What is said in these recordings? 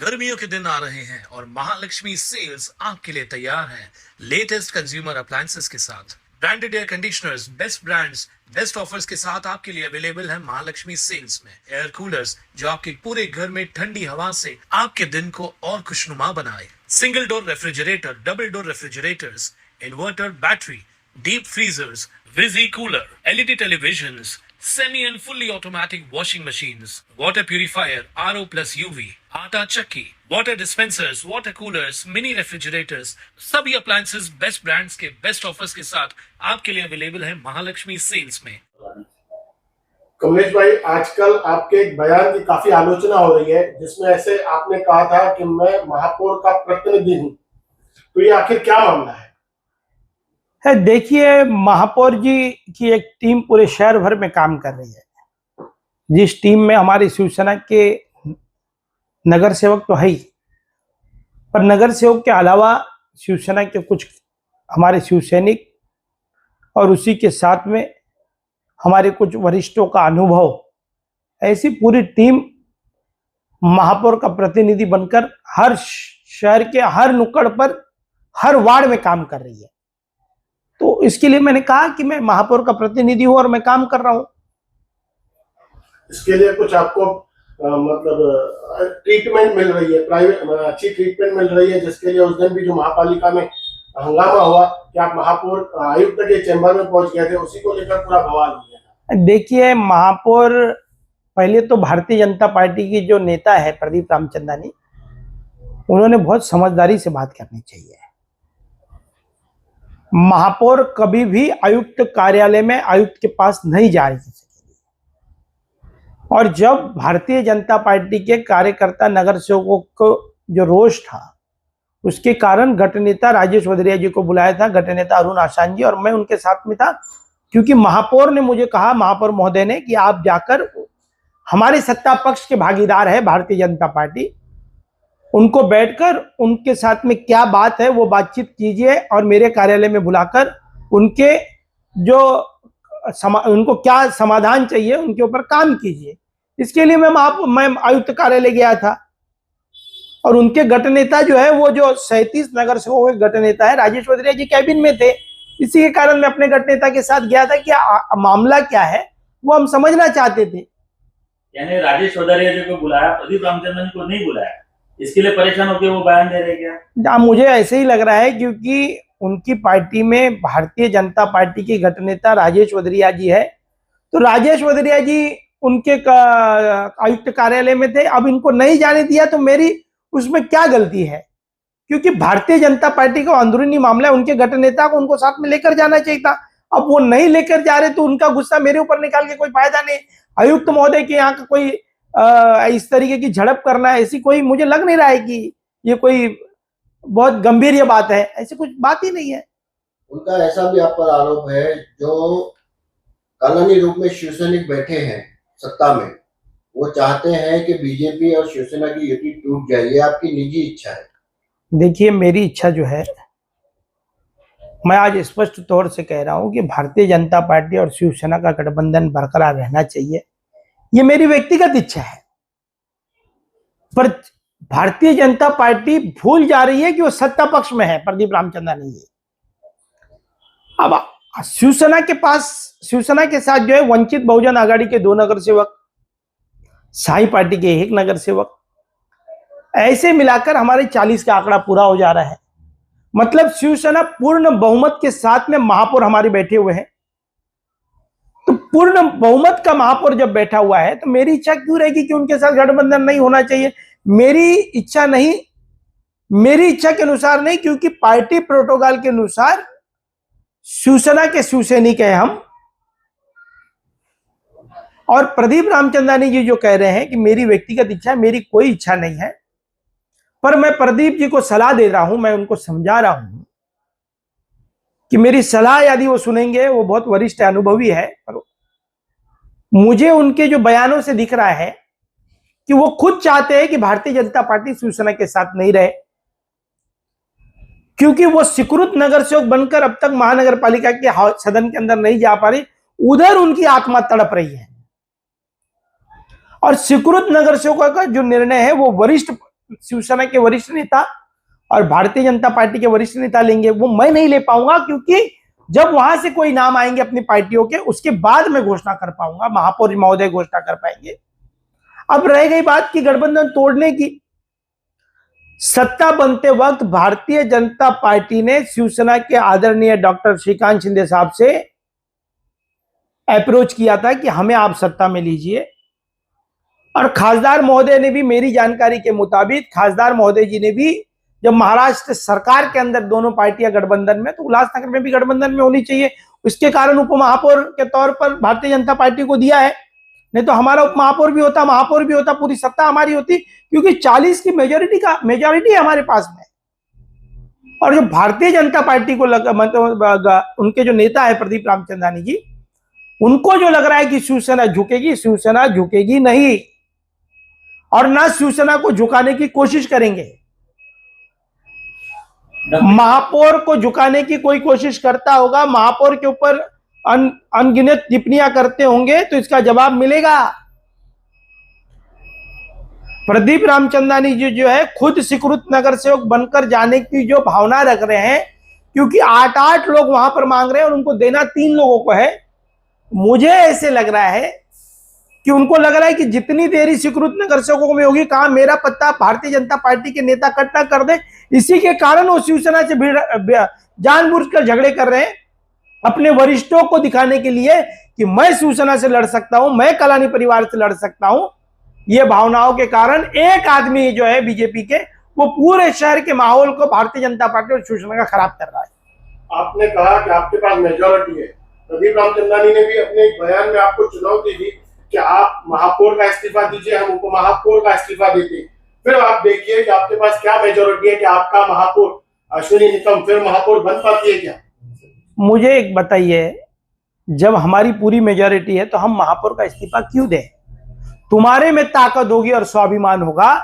गर्मियों के दिन आ रहे हैं और महालक्ष्मी सेल्स आपके लिए तैयार है लेटेस्ट कंज्यूमर अप्लायंसेस के साथ। Branded air conditioners, best brands, best offers के साथ आपके लिए अवेलेबल है महालक्ष्मी सेल्स में। एयर कूलर्स जो आपके पूरे घर में ठंडी हवा से आपके दिन को और खुशनुमा बनाए। Single door refrigerator, double door refrigerators, inverter battery, deep freezers, visi cooler, LED televisions, semi and fully automatic washing machines, water purifier, RO plus UV, आटा चक्की, water dispensers, water coolers, mini refrigerators, सभी appliances best brands के best offers के साथ आपके लिए available है Mahalakshmi sales में। कमलेश भाई, आजकल आपके एक बयान की काफी आलोचना हो रही है जिसमें ऐसे आपने कहा था कि मैं महापौर का प्रतिनिधि हूं, तो ये आखिर क्या मामला है? देखिए, महापौर जी की एक टीम पूरे शहर भर में काम कर रही है। जिस टीम में हमारी शिवसेना के नगर सेवक तो है ही, पर नगर सेवक के अलावा शिवसेना के कुछ हमारे शिवसैनिक और उसी के साथ में हमारे कुछ वरिष्ठों का अनुभव, ऐसी पूरी टीम महापौर का प्रतिनिधि बनकर हर शहर के हर नुक्कड़ पर, हर वार्ड में काम कर रही है। तो इसके लिए मैंने कहा कि मैं महापौर का प्रतिनिधि हूं और मैं काम कर रहा हूं। इसके लिए कुछ आपको मतलब ट्रीटमेंट मिल रही है, प्राइवेट अच्छी ट्रीटमेंट मिल रही है, जिसके लिए उस दिन भी जो महापालिका में हंगामा हुआ कि आप महापौर आयुक्त के चैम्बर में पहुंच गए थे, उसी को लेकर पूरा बवाल हो गया। देखिए, महापौर पहले तो भारतीय जनता पार्टी की जो नेता है प्रदीप रामचंदानी, उन्होंने बहुत समझदारी से बात करनी चाहिए। महापौर कभी भी आयुक्त कार्यालय में आयुक्त के पास नहीं जा रही थी, और जब भारतीय जनता पार्टी के कार्यकर्ता नगर सेवकों को जो रोष था, उसके कारण गटनेता राजेश वधरिया जी को बुलाया था, गटनेता अरुण आसान जी, और मैं उनके साथ में था, क्योंकि महापौर ने मुझे कहा, महापौर महोदय ने, कि आप जाकर हमारे सत्ता पक्ष के भागीदार है भारतीय जनता पार्टी, उनको बैठकर उनके साथ में क्या बात है वो बातचीत कीजिए और मेरे कार्यालय में बुलाकर उनके जो उनको क्या समाधान चाहिए उनके ऊपर काम कीजिए। इसके लिए मैं आयुक्त कार्यालय गया था, और उनके गटनेता जो है, वो जो 37 नगर सेवकों के गटनेता है, राजेश वधरिया जी कैबिन में थे। इसी के कारण मैं अपने गटनेता के साथ गया था कि मामला क्या है वो हम समझना चाहते थे। यानी राजेश वधरिया जी को बुलाया, प्रदीप रामचंद्रन को नहीं बुलाया, इसके लिए परेशान होकर वो बयान दे रहे क्या? मुझे ऐसे ही लग रहा है, क्योंकि उनकी पार्टी में भारतीय जनता पार्टी के गटनेता राजेश वधरिया जी है, तो राजेश वधरिया जी उनके आयुक्त कार्यालय में थे। अब इनको नहीं जाने दिया तो मेरी उसमें क्या गलती है? क्योंकि भारतीय जनता पार्टी का अंदरूनी मामला है, उनके गटनेता को उनको साथ में लेकर जाना चाहिए था। अब वो नहीं लेकर जा रहे तो उनका गुस्सा मेरे ऊपर निकाल के कोई फायदा नहीं। आयुक्त महोदय के यहाँ का कोई इस तरीके की झड़प करना, ऐसी कोई मुझे लग नहीं रहा है कि ये कोई बहुत गंभीर ये बात है, ऐसी कुछ बात ही नहीं है। उनका ऐसा भी आप पर आरोप है, जो कॉलोनी रूप में शिवसैनिक बैठे हैं सत्ता में, वो चाहते हैं कि बीजेपी और शिवसेना की युति टूट जाए। ये आपकी निजी इच्छा है? देखिए, मेरी इच्छा जो है, मैं आज स्पष्ट तौर से कह रहा हूं कि भारतीय जनता पार्टी और शिवसेना का गठबंधन बरकरार रहना चाहिए। ये मेरी व्यक्तिगत इच्छा है, पर भारतीय जनता पार्टी भूल जा रही है कि वो सत्ता पक्ष में है, प्रदीप रामचंद्रन जी। अब शिवसेना के पास, शिवसेना के साथ जो है वंचित बहुजन आघाड़ी के 2 नगर सेवक, साई पार्टी के 1 नगर सेवक, ऐसे मिलाकर हमारे 40 का आंकड़ा पूरा हो जा रहा है। मतलब शिवसेना पूर्ण बहुमत के साथ में महापौर हमारे बैठे हुए हैं। तो पूर्ण बहुमत का महापौर जब बैठा हुआ है तो मेरी इच्छा क्यों रहेगी कि उनके साथ गठबंधन नहीं होना चाहिए? मेरी इच्छा नहीं, मेरी इच्छा के अनुसार नहीं, क्योंकि पार्टी प्रोटोकॉल के अनुसार शिवसेना के शिवसैनिक है हम। और प्रदीप रामचंदानी जी जो कह रहे हैं कि मेरी व्यक्तिगत इच्छा, मेरी कोई इच्छा नहीं है, पर मैं प्रदीप जी को सलाह दे रहा हूं, मैं उनको समझा रहा हूं कि मेरी सलाह यदि वो सुनेंगे, वो बहुत वरिष्ठ अनुभवी है, पर मुझे उनके जो बयानों से दिख रहा है कि वो खुद चाहते हैं कि भारतीय जनता पार्टी शिवसेना के साथ नहीं रहे, क्योंकि वो स्वीकृत नगर सेवक बनकर अब तक महानगर पालिका के सदन के अंदर नहीं जा पा रही, उधर उनकी आत्मा तड़प रही है। और स्वीकृत नगर सेवकों का जो निर्णय है वो वरिष्ठ शिवसेना के वरिष्ठ नेता और भारतीय जनता पार्टी के वरिष्ठ नेता लेंगे, वो मैं नहीं ले पाऊंगा, क्योंकि जब वहां से कोई नाम आएंगे अपनी पार्टियों के, उसके बाद मैं घोषणा कर पाऊंगा, महापौर महोदय घोषणा कर पाएंगे। अब रह गई बात की गठबंधन तोड़ने की, सत्ता बनते वक्त भारतीय जनता पार्टी ने शिवसेना के आदरणीय डॉक्टर श्रीकांत शिंदे साहब से अप्रोच किया था कि हमें आप सत्ता में लीजिए, और खासदार महोदय ने भी, मेरी जानकारी के मुताबिक खासदार महोदय जी ने भी, जब महाराष्ट्र सरकार के अंदर दोनों पार्टियां गठबंधन में, तो उल्लासनगर में भी गठबंधन में होनी चाहिए, उसके कारण उप महापौर के तौर पर भारतीय जनता पार्टी को दिया है। नहीं तो हमारा उप महापौर भी होता, महापौर भी होता, पूरी सत्ता हमारी होती, क्योंकि 40 की मेजोरिटी हमारे पास में। और जो भारतीय जनता पार्टी को मतलब उनके जो नेता है प्रदीप रामचंद्रानी जी, उनको जो लग रहा है कि शिवसेना झुकेगी, शिवसेना झुकेगी नहीं, और ना शिवसेना को झुकाने की कोशिश करेंगे। महापौर को झुकाने की कोई कोशिश करता होगा, महापौर के ऊपर अनगिनत टिप्पणियां करते होंगे, तो इसका जवाब मिलेगा। प्रदीप रामचंद्रानी जी जो है खुद स्वीकृत नगर सेवक बनकर जाने की जो भावना रख रहे हैं, क्योंकि 8-8 लोग वहां पर मांग रहे हैं और उनको देना 3 लोगों को है। मुझे ऐसे लग रहा है कि उनको लग रहा है कि जितनी देरी स्वीकृत नगर सेवकों में होगी, कहां मेरा पत्ता भारतीय जनता पार्टी के नेता कट ना कर दे, इसी के कारण वो शिवसेना से जानबूझकर झगड़े कर रहे हैं, अपने वरिष्ठों को दिखाने के लिए कि मैं शिवसेना से लड़ सकता हूं, मैं कलानी परिवार से लड़ सकता हूं। ये भावनाओं के कारण एक आदमी जो है बीजेपी के, वो पूरे शहर के माहौल को भारतीय जनता पार्टी और शिवसेना का खराब कर रहा है। आपने कहा कि आपके पास मेजोरिटी है, प्रदीप रामचंद्रानी ने भी अपने एक बयान में आपको चुनौती दी कि आप महापौर का इस्तीफा दीजिए, हम उप महापौर का इस्तीफा देते हैं। फिर आप देखिए कि आपके पास क्या मेजोरिटी है कि आपका महापौर अश्विनी निकम फिर महापौर बन पाती है क्या? मुझे एक बताइए, जब हमारी पूरी मेजोरिटी है तो हम महापौर का इस्तीफा क्यों दें? तुम्हारे में ताकत होगी और स्वाभिमान होगा,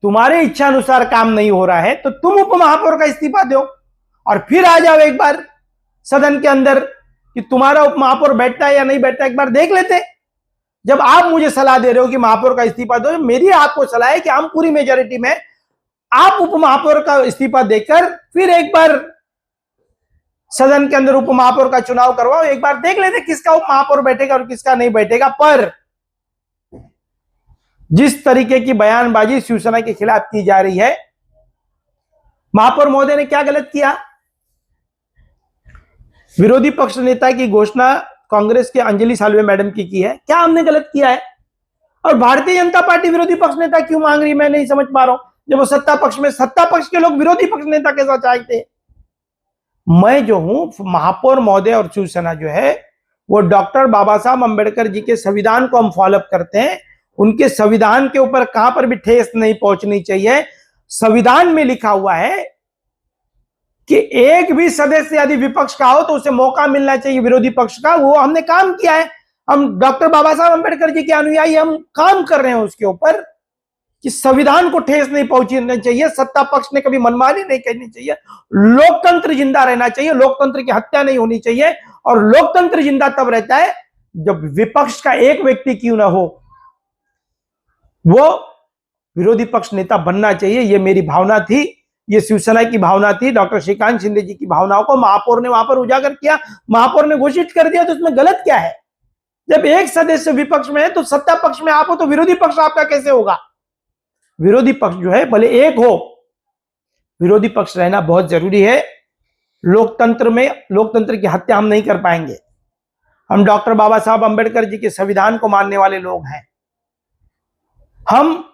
तुम्हारे इच्छा अनुसार काम नहीं हो रहा है तो तुम उप महापौर का इस्तीफा दो और फिर आ जाओ एक बार सदन के अंदर कि तुम्हारा उप महापौर बैठता है या नहीं बैठता, एक बार देख लेते। जब आप मुझे सलाह दे रहे हो कि महापौर का इस्तीफा दो, मेरी आपको सलाह है कि हम पूरी मेजोरिटी में आप उप महापौर का इस्तीफा देकर फिर एक बार सदन के अंदर उप महापौर का चुनाव करवाओ, एक बार देख लेते किसका उप महापौर बैठेगा और किसका नहीं बैठेगा। पर जिस तरीके की बयानबाजी शिवसेना के खिलाफ की जा रही है, महापौर महोदय ने क्या गलत किया? विरोधी पक्ष नेता की घोषणा कांग्रेस के अंजलि साल्वे मैडम की है, क्या हमने गलत किया है? और भारतीय जनता पार्टी विरोधी पक्ष नेता क्यों मांग रही, मैं नहीं समझ पा रहा हूं, जब वो सत्ता पक्ष में, सत्ता पक्ष के लोग विरोधी पक्ष नेता के साथ चाहते हैं। मैं जो हूं, महापौर महोदय और शिवसेना जो है वो डॉक्टर बाबा साहब अंबेडकर जी के संविधान को हम फॉलो करते हैं। उनके संविधान के ऊपर कहां पर भी ठेस नहीं पहुंचनी चाहिए। संविधान में लिखा हुआ है कि एक भी सदस्य यदि विपक्ष का हो तो उसे मौका मिलना चाहिए विरोधी पक्ष का। वो हमने काम किया है, हम डॉक्टर बाबा साहब अंबेडकर जी के अनुयायी, हम काम कर रहे हैं उसके ऊपर कि संविधान को ठेस नहीं पहुंचनी चाहिए, सत्ता पक्ष ने कभी मनमानी नहीं करनी चाहिए, लोकतंत्र जिंदा रहना चाहिए, लोकतंत्र की हत्या नहीं होनी चाहिए। और लोकतंत्र जिंदा तब रहता है जब विपक्ष का एक व्यक्ति क्यों ना हो वो विरोधी पक्ष नेता बनना चाहिए। ये मेरी भावना थी, ये शिवसेना की भावना थी, डॉक्टर श्रीकांत शिंदे जी की भावनाओं को महापौर ने वहां पर उजागर किया, महापौर ने घोषित कर दिया, तो उसमें गलत क्या है? जब एक सदस्य विपक्ष में है तो सत्ता पक्ष में आप हो तो विरोधी पक्ष आपका कैसे होगा? विरोधी पक्ष जो है भले एक हो, विरोधी पक्ष रहना बहुत जरूरी है। लोकतंत्र में लोकतंत्र की हत्या हम नहीं कर पाएंगे। हम डॉक्टर बाबा साहब अंबेडकर जी के संविधान को मानने वाले लोग हैं। हम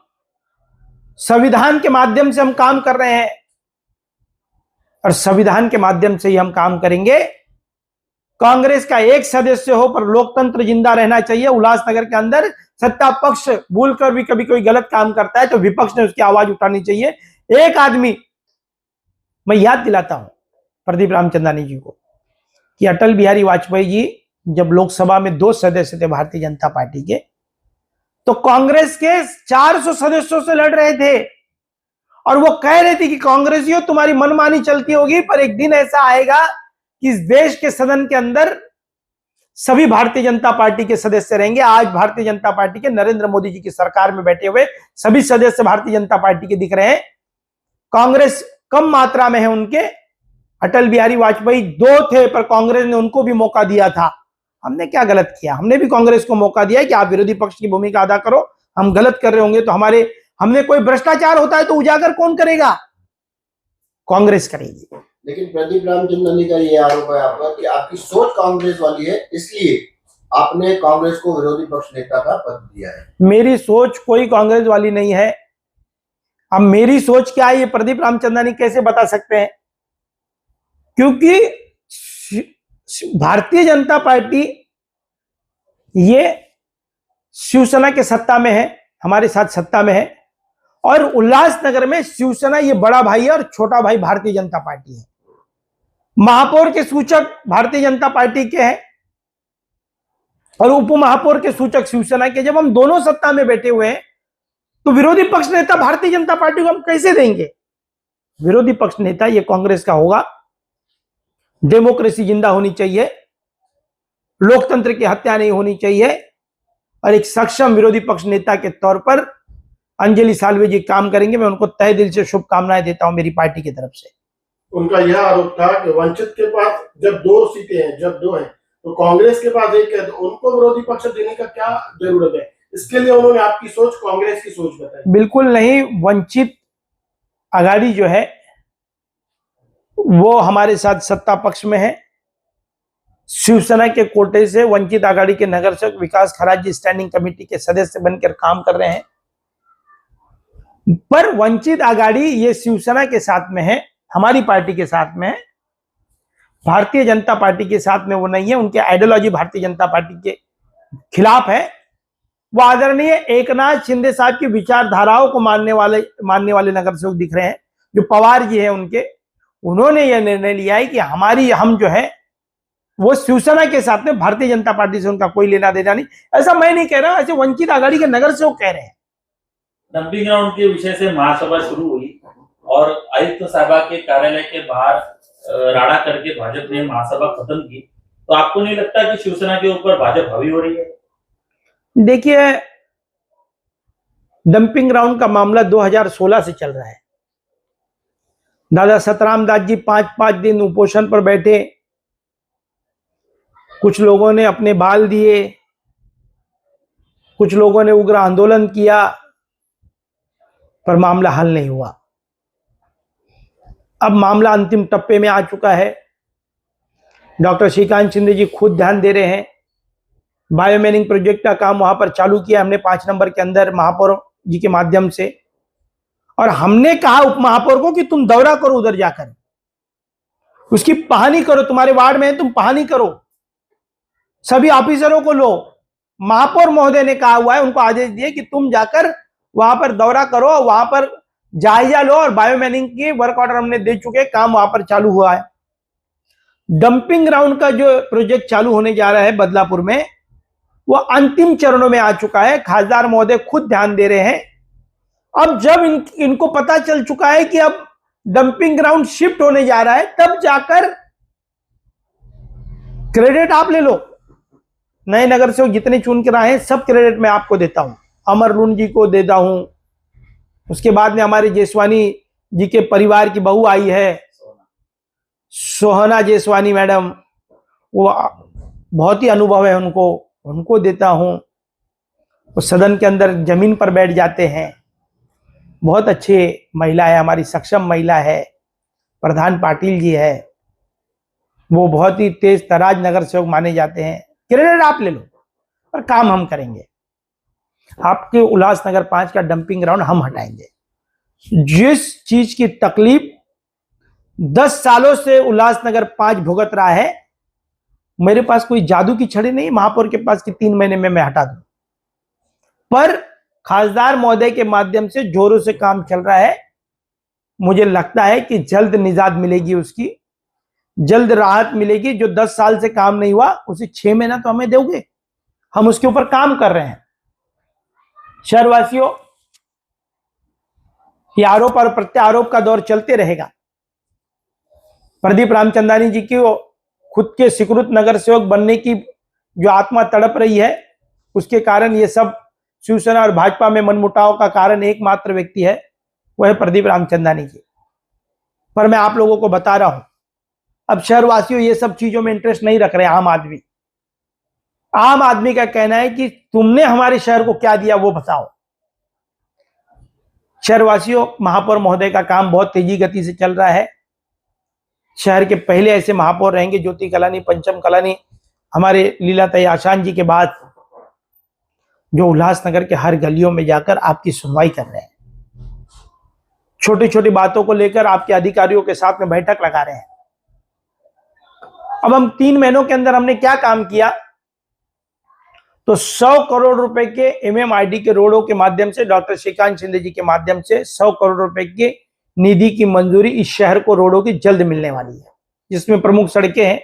संविधान के माध्यम से हम काम कर रहे हैं और संविधान के माध्यम से ही हम काम करेंगे। कांग्रेस का एक सदस्य हो पर लोकतंत्र जिंदा रहना चाहिए। उल्लासनगर के अंदर सत्ता पक्ष भूलकर भी कभी कोई गलत काम करता है तो विपक्ष ने उसकी आवाज उठानी चाहिए। एक आदमी, मैं याद दिलाता हूं प्रदीप रामचंद्रानी जी को कि अटल बिहारी वाजपेयी जी जब लोकसभा में 2 सदस्य थे भारतीय जनता पार्टी के, तो कांग्रेस के 400 सदस्यों से लड़ रहे थे और वो कह रहे थे कि कांग्रेसियों तुम्हारी मनमानी चलती होगी पर एक दिन ऐसा आएगा कि इस देश के सदन के अंदर सभी भारतीय जनता पार्टी के सदस्य रहेंगे। आज भारतीय जनता पार्टी के नरेंद्र मोदी जी की सरकार में बैठे हुए सभी सदस्य भारतीय जनता पार्टी के दिख रहे हैं। कांग्रेस कम मात्रा में है उनके। अटल बिहारी वाजपेयी 2 थे, पर कांग्रेस ने उनको भी मौका दिया था। हमने क्या गलत किया? हमने भी कांग्रेस को मौका दिया कि आप विरोधी पक्ष की भूमिका अदा करो। हम गलत कर रहे होंगे तो हमने कोई भ्रष्टाचार होता है तो उजागर कौन करेगा? कांग्रेस करेगी। लेकिन प्रदीप रामचंद्रन का ये आरोप है आप पर कि आपकी सोच कांग्रेस वाली है, इसलिए आपने कांग्रेस को विरोधी पक्ष नेता का पद दिया है। मेरी सोच कोई कांग्रेस वाली नहीं है। अब मेरी सोच क्या है ये प्रदीप रामचंद्रन कैसे बता सकते हैं? क्योंकि भारतीय जनता पार्टी ये शिवसेना के सत्ता में है, हमारे साथ सत्ता में है, और उल्लासनगर में शिवसेना ये बड़ा भाई है और छोटा भाई भारतीय जनता पार्टी है। महापौर के सूचक भारतीय जनता पार्टी के हैं और उप महापौर के सूचक शिवसेना के। जब हम दोनों सत्ता में बैठे हुए हैं तो विरोधी पक्ष नेता भारतीय जनता पार्टी को हम कैसे देंगे? विरोधी पक्ष नेता ये कांग्रेस का होगा। डेमोक्रेसी जिंदा होनी चाहिए, लोकतंत्र की हत्या नहीं होनी चाहिए, और एक सक्षम विरोधी पक्ष नेता के तौर पर अंजलि साल्वे जी काम करेंगे। मैं उनको तहे दिल से शुभकामनाएं देता हूं मेरी पार्टी की तरफ से। उनका यह आरोप था कि वंचित के पास जब 2 सीटें हैं, जब 2 हैं, तो कांग्रेस के पास 1 है, तो उनको विरोधी पक्ष देने का क्या जरूरत है? इसके लिए उन्होंने आपकी सोच कांग्रेस की सोच बताई। बिल्कुल नहीं। वंचित आघाड़ी जो है वो हमारे साथ सत्ता पक्ष में है। शिवसेना के कोटे से वंचित आघाड़ी के नगर सेवक विकास खराज जी स्टैंडिंग कमेटी के सदस्य बनकर काम कर रहे हैं। पर वंचित आघाड़ी ये शिवसेना के साथ में है, हमारी पार्टी के साथ में है, भारतीय जनता पार्टी के साथ में वो नहीं है। उनके आइडियोलॉजी भारतीय जनता पार्टी के खिलाफ है। वो आदरणीय एकनाथ शिंदे साहब की विचारधाराओं को मानने वाले नगर सेवक दिख रहे हैं। जो पवार जी हैं उन्होंने यह निर्णय लिया है कि हम जो है वो शिवसेना के साथ में, भारतीय जनता पार्टी से उनका कोई लेना देना नहीं। ऐसा मैं नहीं कह रहा, ऐसे वंचित आघाड़ी के नगर सेवक कह रहे हैं। डंपिंग ग्राउंड के विषय से महासभा शुरू हुई और आयुक्त साहबा के कार्यालय के बाहर राड़ा करके भाजपा ने महासभा खत्म की, तो आपको नहीं लगता कि शिवसेना के ऊपर भाजपा हावी हो रही है? देखिए, डंपिंग ग्राउंड का मामला 2016 से चल रहा है। दादा सतराम दास जी 5-5 दिन उपोषण पर बैठे, कुछ लोगों ने अपने बाल दिए, कुछ लोगों ने उग्र आंदोलन किया, पर मामला हल नहीं हुआ। अब मामला अंतिम टप्पे में आ चुका है। डॉक्टर श्रीकांत शिंदे जी खुद ध्यान दे रहे हैं। बायोमैनिंग प्रोजेक्ट का काम वहां पर चालू किया हमने 5 नंबर के अंदर महापौर जी के माध्यम से, और हमने कहा उप महापौर को कि तुम दौरा करो, उधर जाकर उसकी पहानी करो, तुम्हारे वार्ड में है, तुम पहानी करो, सभी ऑफिसरों को लो। महापौर महोदय ने कहा हुआ है, उनको आदेश दिए कि तुम जाकर वहां पर दौरा करो, वहां पर जायजा लो, और बायोमैनिंग की वर्क ऑर्डर हमने दे चुके, काम वहां पर चालू हुआ है। डंपिंग ग्राउंड का जो प्रोजेक्ट चालू होने जा रहा है बदलापुर में, वो अंतिम चरणों में आ चुका है। खासदार महोदय खुद ध्यान दे रहे हैं। अब जब इनको पता चल चुका है कि अब डंपिंग ग्राउंड शिफ्ट होने जा रहा है, तब जाकर क्रेडिट आप ले लो। नए नगर सेवक जितने चुन कर आए हैं सब क्रेडिट मैं आपको देता हूं। अमर लून जी को देता हूं, उसके बाद में हमारे जेसवानी जी के परिवार की बहू आई है, सोहना जेसवानी मैडम, वो बहुत ही अनुभव है उनको देता हूं। वो सदन के अंदर जमीन पर बैठ जाते हैं, बहुत अच्छे महिला है, हमारी सक्षम महिला है। प्रधान पाटिल जी है, वो बहुत ही तेज तराज नगर सेवक माने जाते हैं। क्रेडिट आप ले लो, पर काम हम करेंगे। आपके उल्लासनगर 5 का डंपिंग ग्राउंड हम हटाएंगे। जिस चीज की तकलीफ 10 सालों से उल्लासनगर 5 भुगत रहा है, मेरे पास कोई जादू की छड़ी नहीं महापौर के पास कि 3 महीने में मैं हटा दूं, पर खासदार महोदय के माध्यम से जोरों से काम चल रहा है। मुझे लगता है कि जल्द निजात मिलेगी, उसकी जल्द राहत मिलेगी। जो 10 साल से काम नहीं हुआ उसे 6 महीना तो हमें दोगे, हम उसके ऊपर काम कर रहे हैं। शहरवासियों, ये आरोप और प्रत्यारोप का दौर चलते रहेगा। प्रदीप रामचंदानी जी की खुद के स्वीकृत नगर सेवक बनने की जो आत्मा तड़प रही है, उसके कारण ये सब शिवसेना और भाजपा में मनमुटाव का कारण एकमात्र व्यक्ति है, वह है प्रदीप रामचंदानी जी। पर मैं आप लोगों को बता रहा हूं, अब शहरवासियों ये सब चीजों में इंटरेस्ट नहीं रख रहे। आम आदमी का कहना है कि तुमने हमारे शहर को क्या दिया वो बताओ। शहरवासियों, महापौर महोदय का काम बहुत तेजी गति से चल रहा है। शहर के पहले ऐसे महापौर रहेंगे ज्योति कलानी, पंचम कलानी, हमारे लीलाताई आशान जी के बाद, जो उल्लासनगर के हर गलियों में जाकर आपकी सुनवाई कर रहे हैं, छोटी छोटी बातों को लेकर आपके अधिकारियों के साथ में बैठक लगा रहे हैं। अब हम 3 महीनों के अंदर हमने क्या काम किया, तो 100 करोड़ रुपए के MMID के रोडों के माध्यम से, डॉक्टर श्रीकांत शिंदे जी के माध्यम से 100 करोड़ रुपए की निधि की मंजूरी इस शहर को रोडों की जल्द मिलने वाली है, जिसमें प्रमुख सड़कें हैं।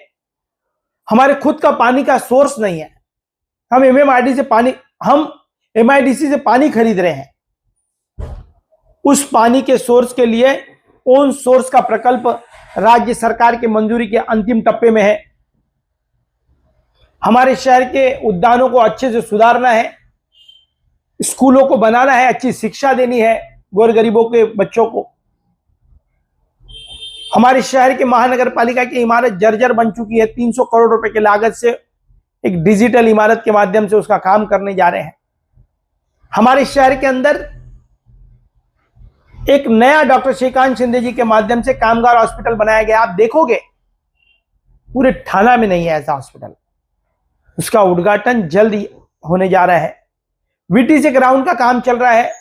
हमारे खुद का पानी का सोर्स नहीं है, हम MIDC से पानी खरीद रहे हैं। उस पानी के सोर्स के लिए ओन सोर्स का प्रकल्प राज्य सरकार की मंजूरी के अंतिम टप्पे में है। हमारे शहर के उद्यानों को अच्छे से सुधारना है, स्कूलों को बनाना है, अच्छी शिक्षा देनी है गौर गरीबों के बच्चों को। हमारे शहर के महानगर पालिका की इमारत जर्जर बन चुकी है, 300 करोड़ रुपए की लागत से एक डिजिटल इमारत के माध्यम से उसका काम करने जा रहे हैं। हमारे शहर के अंदर एक नया डॉक्टर श्रीकांत शिंदे जी के माध्यम से कामगार हॉस्पिटल बनाया गया। आप देखोगे पूरे थाना में नहीं है ऐसा हॉस्पिटल, उसका उद्घाटन जल्द होने जा रहा है। VTC ग्राउंड का काम चल रहा है।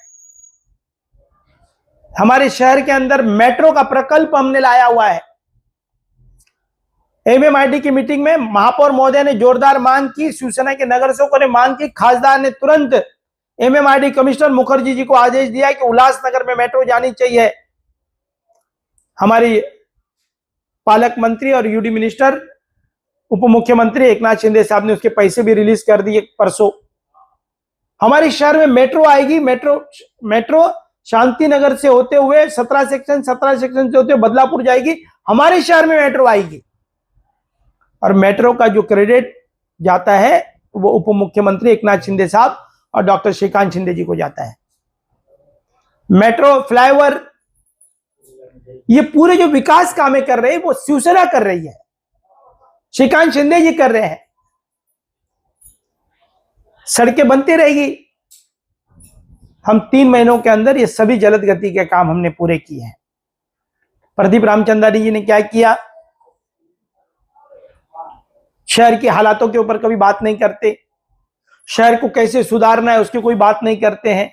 हमारे शहर के अंदर मेट्रो का प्रकल्प हमने लाया हुआ है। MMID की मीटिंग में महापौर महोदय ने जोरदार मांग की, शिवसेना के नगर सेवकों ने मांग की, खासदार ने तुरंत MMID कमिश्नर मुखर्जी जी को आदेश दिया कि उल्लासनगर में मेट्रो जानी चाहिए। हमारी पालक मंत्री और UD मिनिस्टर उप मुख्यमंत्री एकनाथ शिंदे साहब ने उसके पैसे भी रिलीज कर दिए परसों। हमारे शहर में मेट्रो आएगी। मेट्रो शांति नगर से होते हुए 17 सेक्शन से होते हुए बदलापुर जाएगी। हमारे शहर में मेट्रो आएगी और मेट्रो का जो क्रेडिट जाता है वो उप मुख्यमंत्री एकनाथ शिंदे साहब और डॉक्टर श्रीकांत शिंदे जी को जाता है। मेट्रो, फ्लाईओवर, ये पूरे जो विकास कामें कर रहे हैं वो शिवसेना कर रही है, श्रीकांत शिंदे जी कर रहे हैं। सड़कें बनती रहेगी। हम 3 महीनों के अंदर ये सभी जल्द गति के काम हमने पूरे किए हैं। प्रदीप रामचंदानी जी ने क्या किया, शहर के हालातों के ऊपर कभी बात नहीं करते, शहर को कैसे सुधारना है उसकी कोई बात नहीं करते हैं।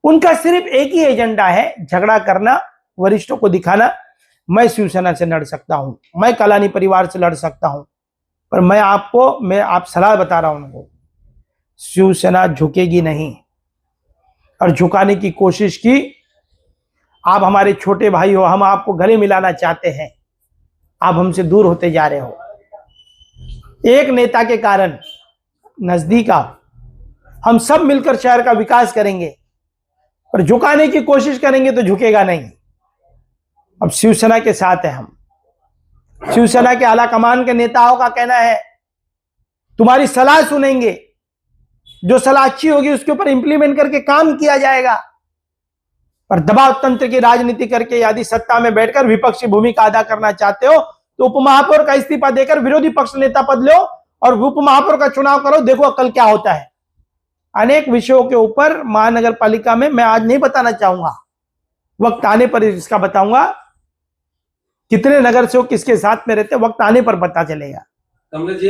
उनका सिर्फ एक ही एजेंडा है, झगड़ा करना, वरिष्ठों को दिखाना, मैं शिवसेना से लड़ सकता हूं, मैं कलानी परिवार से लड़ सकता हूं। पर मैं आप सलाह बता रहा हूं उनको, शिवसेना झुकेगी नहीं। और झुकाने की कोशिश की, आप हमारे छोटे भाई हो, हम आपको गले मिलाना चाहते हैं, आप हमसे दूर होते जा रहे हो। एक नेता के कारण नजदीक आओ, हम सब मिलकर शहर का विकास करेंगे। पर झुकाने की कोशिश करेंगे तो झुकेगा नहीं। अब शिवसेना के साथ है हम। शिवसेना के आला कमान के नेताओं का कहना है तुम्हारी सलाह सुनेंगे, जो सलाह अच्छी होगी उसके ऊपर इंप्लीमेंट करके काम किया जाएगा। पर दबाव तंत्र की राजनीति करके यदि सत्ता में बैठकर विपक्षी भूमिका अदा करना चाहते हो तो उपमहापौर का इस्तीफा देकर विरोधी पक्ष नेता पद लो और उपमहापौर का चुनाव करो, देखो कल क्या होता है। अनेक विषयों के ऊपर महानगर पालिका में मैं आज नहीं बताना चाहूंगा, वक्त आने पर इसका बताऊंगा। कितने नगर सेवक किसके साथ में रहते, वक्त आने पर पता चलेगा। कमलेश जी,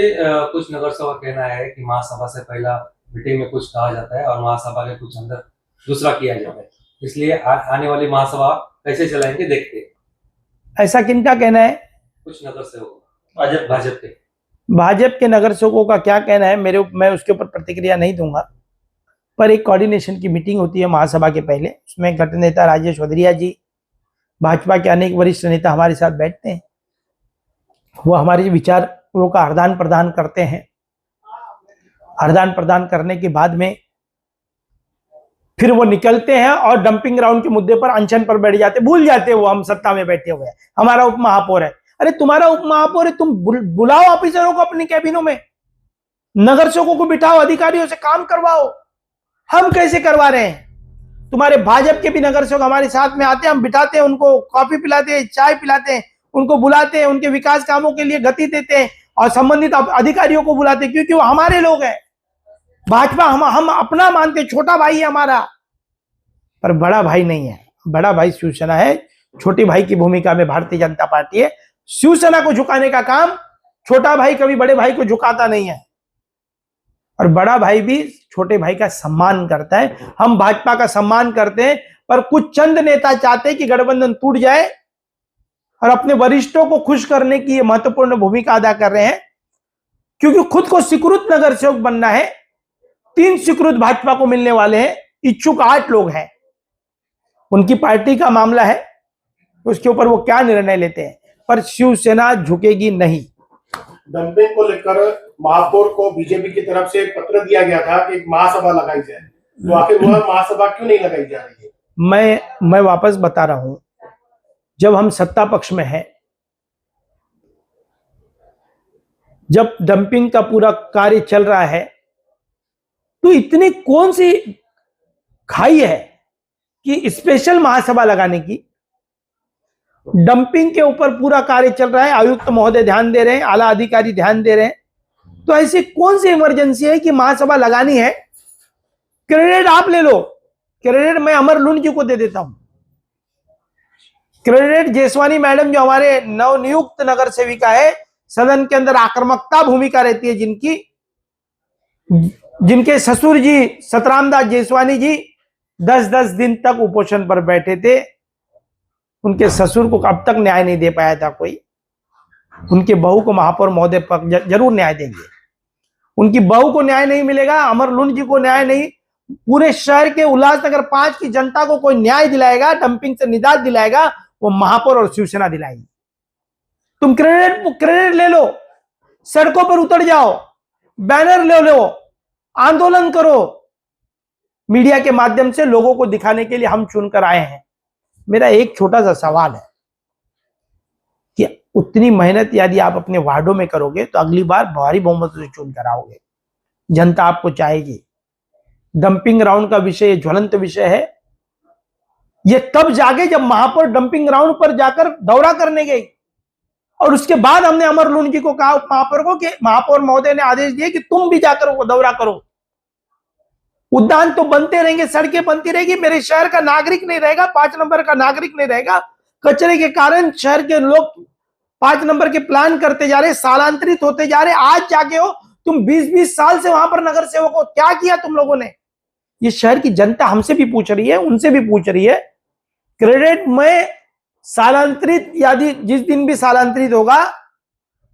कुछ नगर सेवक कहना है कि महासभा से पहला मीटिंग में कुछ कहा जाता है और महासभा के कुछ अंदर दूसरा किया जाता है, इसलिए आने वाली महासभा कैसे चलाएंगे देखते हैं। ऐसा किनका कहना है? कुछ नगर सेवक भाजपा के नगर सेवकों का क्या कहना है, मैं उसके ऊपर प्रतिक्रिया नहीं दूंगा। पर एक कोऑर्डिनेशन की मीटिंग होती है महासभा के पहले, उसमें गठ नेता राजेश वधरिया जी, भाजपा के अनेक वरिष्ठ नेता हमारे साथ बैठते हैं, वो हमारे विचारों का आदान प्रदान करते हैं। आदान प्रदान करने के बाद में फिर वो निकलते हैं और डंपिंग ग्राउंड के मुद्दे पर अनशन पर बैठ जाते, भूल जाते वो हम सत्ता में बैठे हुए हैं, हमारा उप महापौर है। अरे तुम्हारा उप महापौर है, तुम बुलाओ ऑफिसरों को अपनी कैबिनों में, नगर सेवकों को बिठाओ, अधिकारियों से काम करवाओ। हम कैसे करवा रहे हैं? तुम्हारे भाजपा के भी नगर सेवक हमारे साथ में आते हैं, हम बिठाते हैं, उनको कॉफी पिलाते हैं, चाय पिलाते हैं, उनको बुलाते हैं, उनके विकास कामों के लिए गति देते हैं और संबंधित अधिकारियों को बुलाते हैं, क्योंकि वो हमारे लोग हैं। भाजपा हम अपना मानते, छोटा भाई है हमारा, पर बड़ा भाई नहीं है। बड़ा भाई शिवसेना है, छोटे भाई की भूमिका में भारतीय जनता पार्टी है। शिवसेना को झुकाने का काम छोटा भाई कभी बड़े भाई को झुकाता नहीं है, और बड़ा भाई भी छोटे भाई का सम्मान करता है। हम भाजपा का सम्मान करते हैं, पर कुछ चंद नेता चाहते हैं कि गठबंधन टूट जाए और अपने वरिष्ठों को खुश करने की ये महत्वपूर्ण भूमिका अदा कर रहे हैं, क्योंकि खुद को स्वीकृत नगर सेवक बनना है। 3 स्वीकृत भाजपा को मिलने वाले हैं, इच्छुक 8 लोग हैं। उनकी पार्टी का मामला है, उसके ऊपर वो क्या निर्णय लेते हैं, पर शिवसेना झुकेगी नहीं। डंपिंग को लेकर महापौर को बीजेपी की तरफ से एक पत्र दिया गया था कि एक महासभा लगाई जाए, तो आखिर वह महासभा क्यों नहीं लगाई जा रही है? मैं वापस बता रहा हूं, जब हम सत्ता पक्ष में हैं, जब डंपिंग का पूरा कार्य चल रहा है, तो इतनी कौन सी खाई है कि स्पेशल महासभा लगाने की? डंपिंग के ऊपर पूरा कार्य चल रहा है, आयुक्त महोदय ध्यान दे रहे हैं, आला अधिकारी ध्यान दे रहे हैं, तो ऐसी कौन सी इमरजेंसी है कि महासभा लगानी है? क्रेडिट आप ले लो, क्रेडिट मैं अमर लुंड जी को दे देता हूं। क्रेडिट जेसवानी मैडम जो हमारे नवनियुक्त नगर सेविका है, सदन के अंदर आक्रामकता भूमिका रहती है जिनके ससुर जी सतराम दास जेसवानी जी 10-10 दिन तक उपोषण पर बैठे थे। उनके ससुर को अब तक न्याय नहीं दे पाया था कोई। उनके बहू को महापौर महोदय पर जरूर न्याय देंगे। उनकी बहू को न्याय नहीं मिलेगा, अमर लुंड जी को न्याय नहीं, पूरे शहर के उल्लासनगर 5 की जनता को कोई न्याय दिलाएगा, डंपिंग से निजात दिलाएगा, वो महापौर और शिवसेना दिलाएगी। तुम क्रेडिट ले लो, सड़कों पर उतर जाओ, बैनर ले लो, आंदोलन करो। मीडिया के माध्यम से लोगों को दिखाने के लिए हम चुनकर आए हैं। मेरा एक छोटा सा सवाल है कि उतनी मेहनत यदि आप अपने वार्डों में करोगे तो अगली बार भारी बहुमत से चुनकर आओगे, जनता आपको चाहेगी। डंपिंग ग्राउंड का विषय ज्वलंत विषय है। यह तब जागे जब महापौर डंपिंग ग्राउंड पर जाकर दौरा करने गई, और उसके बाद हमने अमर लुंड जी को कहा, महापौर को, कि महापौर महोदय ने आदेश दिए कि तुम भी जाकर वो दौरा करो। उद्यान तो बनते रहेंगे, सड़कें बनती रहेगी, मेरे शहर का नागरिक नहीं रहेगा, 5 नंबर का नागरिक नहीं रहेगा। कचरे के कारण शहर के लोग 5 नंबर के प्लान करते जा रहे, स्थानांतरित होते जा रहे। आज जाके हो तुम 20-20 साल से वहां पर नगर सेवक हो, क्या किया तुम लोगों ने? ये शहर की जनता हमसे भी पूछ रही है, उनसे भी पूछ रही है। क्रेडिट में स्थानांतरित, यदि जिस दिन भी स्थानांतरित होगा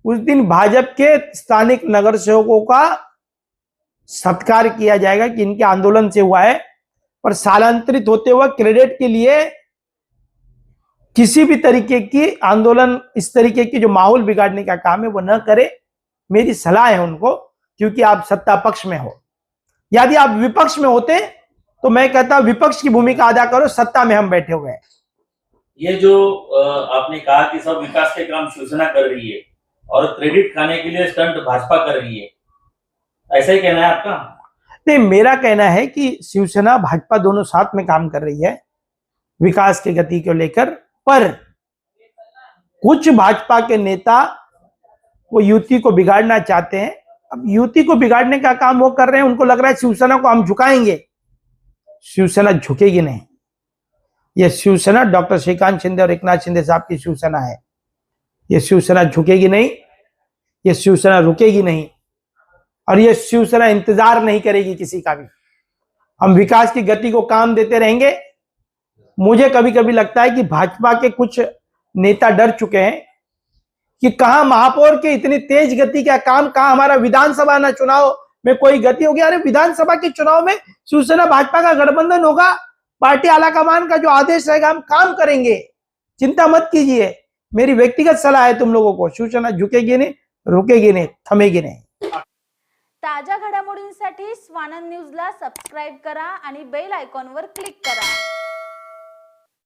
उस दिन भाजपा के स्थानिक नगर सेवकों का सत्कार किया जाएगा कि इनके आंदोलन से हुआ है। पर स्थानांतरित होते हुए क्रेडिट के लिए किसी भी तरीके की आंदोलन, इस तरीके की जो माहौल बिगाड़ने का काम है वो न करे, मेरी सलाह है उनको, क्योंकि आप सत्ता पक्ष में हो। यदि आप विपक्ष में होते तो मैं कहता विपक्ष की भूमिका अदा करो, सत्ता में हम बैठे हुए हैं। ये जो आपने कहा कि सब विकास के काम शिवसेना कर रही है और क्रेडिट खाने के लिए स्टंट भाजपा कर रही है, ऐसा ही कहना है आपका? नहीं, मेरा कहना है कि शिवसेना भाजपा दोनों साथ में काम कर रही है विकास की गति को लेकर, पर कुछ भाजपा के नेता वो युति को बिगाड़ना चाहते हैं। अब युति को बिगाड़ने का काम वो कर रहे हैं, उनको लग रहा है शिवसेना को हम झुकाएंगे। शिवसेना झुकेगी नहीं। यह शिवसेना डॉक्टर श्रीकांत शिंदे और एकनाथ शिंदे साहब की शिवसेना है। यह शिवसेना झुकेगी नहीं, यह शिवसेना रुकेगी नहीं, और यह शिवसेना इंतजार नहीं करेगी किसी का भी। हम विकास की गति को काम देते रहेंगे। मुझे कभी कभी लगता है कि भाजपा के कुछ नेता डर चुके हैं कि कहां महापौर के इतनी तेज गति का काम, कहां हमारा विधानसभा ना चुनाव में कोई गति हो गया। अरे विधानसभा के चुनाव में शिवसेना भाजपा का गठबंधन होगा, पार्टी आलाकमान का जो आदेश रहेगा हम काम करेंगे, चिंता मत कीजिए। मेरी व्यक्तिगत सलाह है तुम लोगों को, शिवसेना झुकेगी नहीं, रुकेगी नहीं, थमेगी नहीं। ताज्या घडामोडींसाठी स्वानंद न्यूजला सबस्क्राइब करा आणि बेल आयकॉनवर क्लिक करा।